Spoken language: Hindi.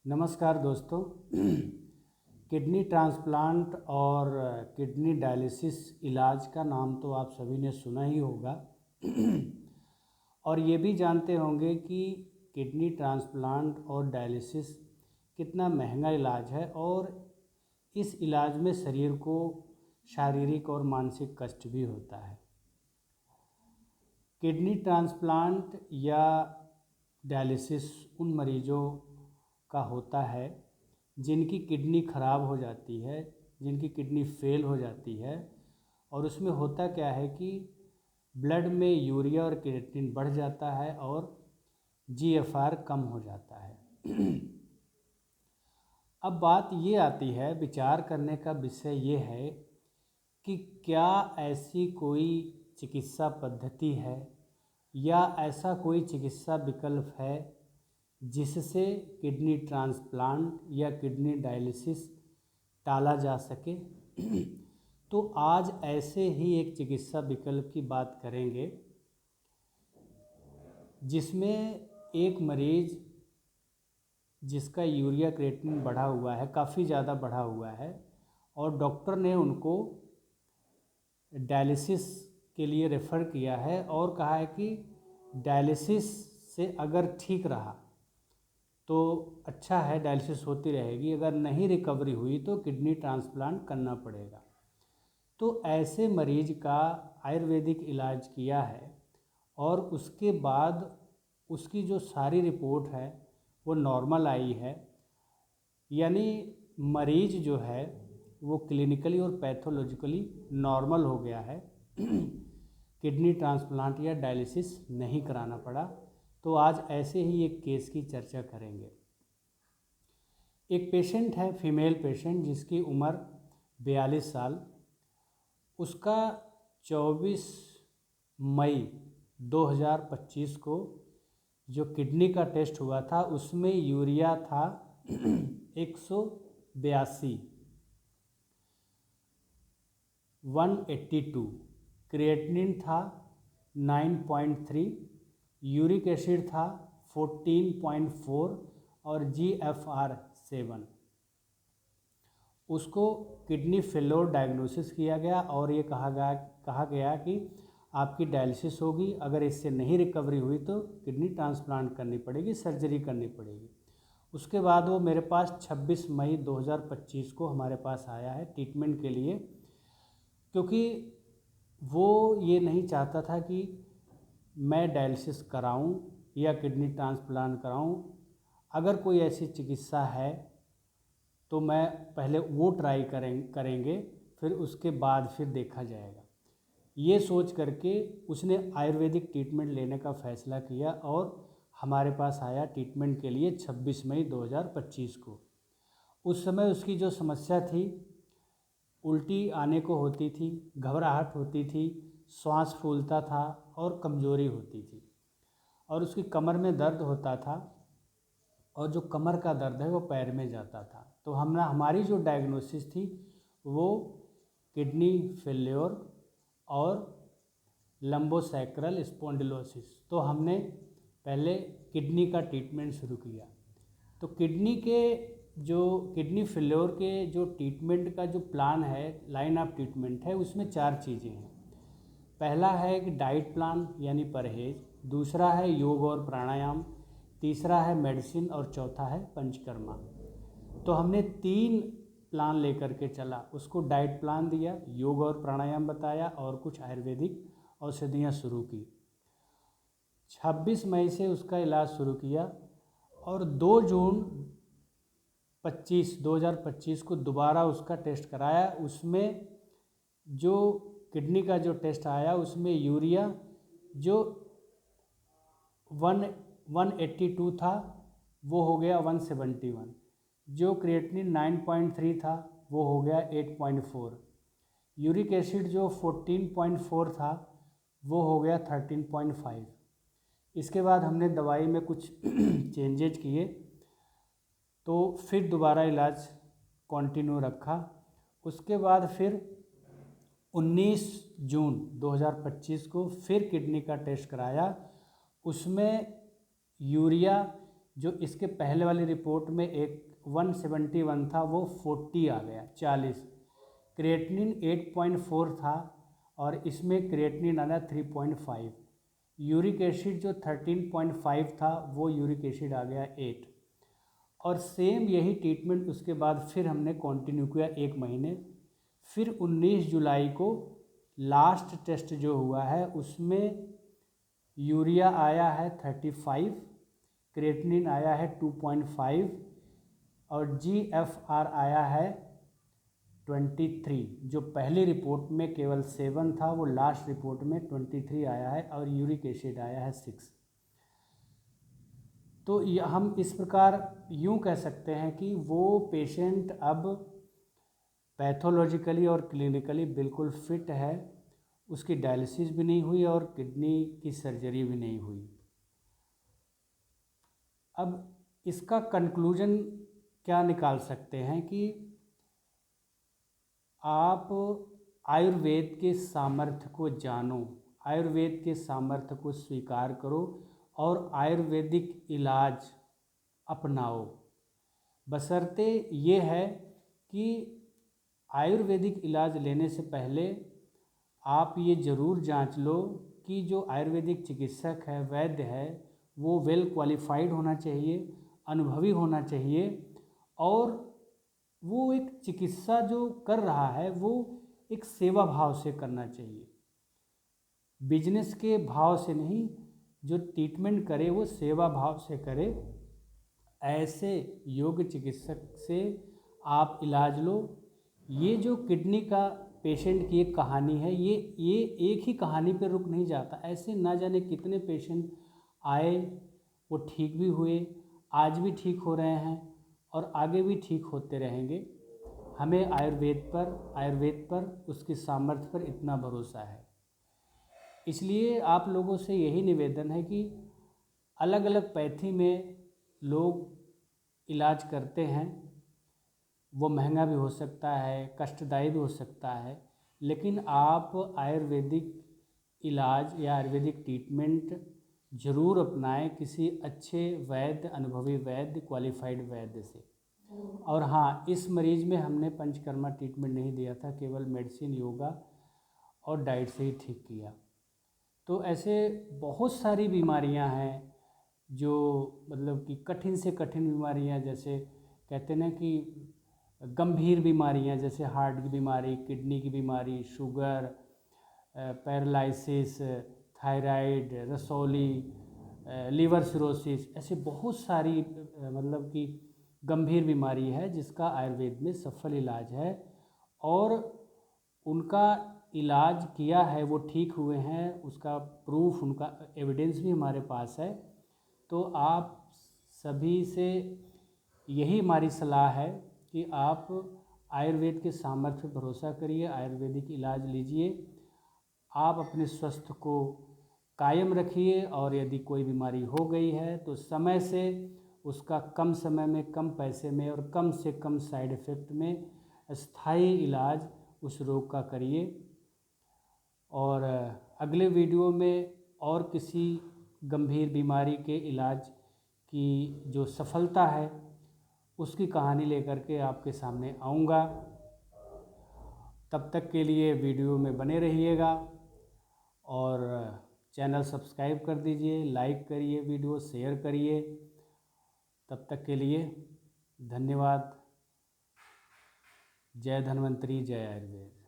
नमस्कार दोस्तों। किडनी ट्रांसप्लांट और किडनी डायलिसिस इलाज का नाम तो आप सभी ने सुना ही होगा और ये भी जानते होंगे कि किडनी ट्रांसप्लांट और डायलिसिस कितना महंगा इलाज है और इस इलाज में शरीर को शारीरिक और मानसिक कष्ट भी होता है। किडनी ट्रांसप्लांट या डायलिसिस उन मरीजों का होता है जिनकी किडनी ख़राब हो जाती है, जिनकी किडनी फेल हो जाती है। और उसमें होता क्या है कि ब्लड में यूरिया और क्रिएटिनिन बढ़ जाता है और जीएफआर कम हो जाता है। अब बात ये आती है, विचार करने का विषय ये है कि क्या ऐसी कोई चिकित्सा पद्धति है या ऐसा कोई चिकित्सा विकल्प है जिससे किडनी ट्रांसप्लांट या किडनी डायलिसिस टाला जा सके। तो आज ऐसे ही एक चिकित्सा विकल्प की बात करेंगे जिसमें एक मरीज जिसका यूरिया क्रिएटिनिन बढ़ा हुआ है, काफ़ी ज़्यादा बढ़ा हुआ है, और डॉक्टर ने उनको डायलिसिस के लिए रेफ़र किया है और कहा है कि डायलिसिस से अगर ठीक रहा तो अच्छा है, डायलिसिस होती रहेगी, अगर नहीं रिकवरी हुई तो किडनी ट्रांसप्लांट करना पड़ेगा। तो ऐसे मरीज का आयुर्वेदिक इलाज किया है और उसके बाद उसकी जो सारी रिपोर्ट है वो नॉर्मल आई है, यानी मरीज जो है वो क्लिनिकली और पैथोलॉजिकली नॉर्मल हो गया है। किडनी ट्रांसप्लांट या डायलिसिस नहीं कराना पड़ा। तो आज ऐसे ही एक केस की चर्चा करेंगे। एक पेशेंट है, फीमेल पेशेंट, जिसकी उम्र 42 साल। उसका 24 मई 2025 को जो किडनी का टेस्ट हुआ था उसमें यूरिया था 182, 182, क्रिएटिनिन था 9.3, यूरिक एसिड था 14.4 और जीएफआर 7। उसको किडनी फेलोर डायग्नोसिस किया गया और ये कहा गया कि आपकी डायलिसिस होगी, अगर इससे नहीं रिकवरी हुई तो किडनी ट्रांसप्लांट करनी पड़ेगी, सर्जरी करनी पड़ेगी। उसके बाद वो मेरे पास 26 मई 2025 को हमारे पास आया है ट्रीटमेंट के लिए, क्योंकि वो ये नहीं चाहता था कि मैं डायलिसिस कराऊं या किडनी ट्रांसप्लांट कराऊं। अगर कोई ऐसी चिकित्सा है तो मैं पहले वो ट्राई करेंगे, फिर उसके बाद फिर देखा जाएगा। ये सोच करके उसने आयुर्वेदिक ट्रीटमेंट लेने का फ़ैसला किया और हमारे पास आया ट्रीटमेंट के लिए 26 मई 2025 को। उस समय उसकी जो समस्या थी, उल्टी आने को होती थी, घबराहट होती थी, श्वास फूलता था और कमज़ोरी होती थी, और उसकी कमर में दर्द होता था, और जो कमर का दर्द है वो पैर में जाता था। तो हमारी जो डायग्नोसिस थी वो किडनी फेल्योर और लंबोसैक्रल स्पॉन्डिलोसिस। तो हमने पहले किडनी का ट्रीटमेंट शुरू किया। तो किडनी फेल्योर के जो ट्रीटमेंट का जो प्लान है, लाइन ऑफ ट्रीटमेंट है, उसमें 4 चीज़ें हैं। पहला है कि डाइट प्लान यानी परहेज, दूसरा है योग और प्राणायाम, तीसरा है मेडिसिन और चौथा है पंचकर्मा। तो हमने 3 प्लान लेकर के चला। उसको डाइट प्लान दिया, योग और प्राणायाम बताया और कुछ आयुर्वेदिक औषधियाँ शुरू की। 26 मई से उसका इलाज शुरू किया और 2 जून 2025 को दोबारा उसका टेस्ट कराया। उसमें जो किडनी का जो टेस्ट आया उसमें यूरिया जो 182 था वो हो गया 171, जो क्रिएटिनिन 9.3 था वो हो गया 8.4, यूरिक एसिड जो 14.4 था वो हो गया 13.5। इसके बाद हमने दवाई में कुछ चेंजेज किए, तो फिर दोबारा इलाज कंटिन्यू रखा। उसके बाद फिर 19 जून 2025 को फिर किडनी का टेस्ट कराया। उसमें यूरिया जो इसके पहले वाली रिपोर्ट में एक 171 था वो 40 आ गया, 40। क्रिएटिनिन 8.4 था और इसमें क्रिएटिनिन आया 3.5। यूरिक एसिड जो 13.5 था वो यूरिक एसिड आ गया 8। और सेम यही ट्रीटमेंट उसके बाद फिर हमने कंटिन्यू किया 1 महीने। फिर 19 जुलाई को लास्ट टेस्ट जो हुआ है उसमें यूरिया आया है 35, क्रिएटिनिन आया है 2.5 और GFR आया है 23। जो पहली रिपोर्ट में केवल 7 था वो लास्ट रिपोर्ट में 23 आया है और यूरिक एसिड आया है 6। तो हम इस प्रकार यूँ कह सकते हैं कि वो पेशेंट अब पैथोलॉजिकली और क्लिनिकली बिल्कुल फिट है, उसकी डायलिसिस भी नहीं हुई और किडनी की सर्जरी भी नहीं हुई। अब इसका कंक्लूजन क्या निकाल सकते हैं कि आप आयुर्वेद के सामर्थ्य को जानो, आयुर्वेद के सामर्थ्य को स्वीकार करो और आयुर्वेदिक इलाज अपनाओ। बशर्ते ये है कि आयुर्वेदिक इलाज लेने से पहले आप ये ज़रूर जांच लो कि जो आयुर्वेदिक चिकित्सक है, वैद्य है, वो वेल क्वालिफाइड होना चाहिए, अनुभवी होना चाहिए और वो एक चिकित्सा जो कर रहा है वो एक सेवा भाव से करना चाहिए, बिजनेस के भाव से नहीं। जो ट्रीटमेंट करे वो सेवा भाव से करे। ऐसे योग्य चिकित्सक से आप इलाज लो। ये जो किडनी का पेशेंट की एक कहानी है, ये एक ही कहानी पर रुक नहीं जाता। ऐसे ना जाने कितने पेशेंट आए, वो ठीक भी हुए, आज भी ठीक हो रहे हैं और आगे भी ठीक होते रहेंगे। हमें आयुर्वेद पर उसकी सामर्थ्य पर इतना भरोसा है। इसलिए आप लोगों से यही निवेदन है कि अलग अलग पैथी में लोग इलाज करते हैं, वो महंगा भी हो सकता है, कष्टदायी भी हो सकता है, लेकिन आप आयुर्वेदिक इलाज या आयुर्वेदिक ट्रीटमेंट ज़रूर अपनाएं किसी अच्छे वैद्य, अनुभवी वैद्य, क्वालिफाइड वैद्य से। और हाँ, इस मरीज़ में हमने पंचकर्मा ट्रीटमेंट नहीं दिया था, केवल मेडिसिन, योगा और डाइट से ही ठीक किया। तो ऐसे बहुत सारी बीमारियां हैं जो मतलब कि कठिन से कठिन बीमारियां, जैसे कहते हैं कि गंभीर बीमारियां, जैसे हार्ट की बीमारी, किडनी की बीमारी, शुगर, पैरालिसिस, थायराइड, रसौली, लीवर सिरोसिस, ऐसे बहुत सारी मतलब कि गंभीर बीमारी है जिसका आयुर्वेद में सफल इलाज है और उनका इलाज किया है, वो ठीक हुए हैं, उसका प्रूफ, उनका एविडेंस भी हमारे पास है। तो आप सभी से यही हमारी सलाह है कि आप आयुर्वेद के सामर्थ्य पर भरोसा करिए, आयुर्वेदिक इलाज लीजिए, आप अपने स्वास्थ्य को कायम रखिए और यदि कोई बीमारी हो गई है तो समय से उसका कम समय में, कम पैसे में और कम से कम साइड इफ़ेक्ट में स्थायी इलाज उस रोग का करिए। और अगले वीडियो में और किसी गंभीर बीमारी के इलाज की जो सफलता है उसकी कहानी लेकर के आपके सामने आऊँगा। तब तक के लिए वीडियो में बने रहिएगा और चैनल सब्सक्राइब कर दीजिए, लाइक करिए, वीडियो शेयर करिए। तब तक के लिए धन्यवाद। जय धन्वंतरी, जय आयुर्वेद।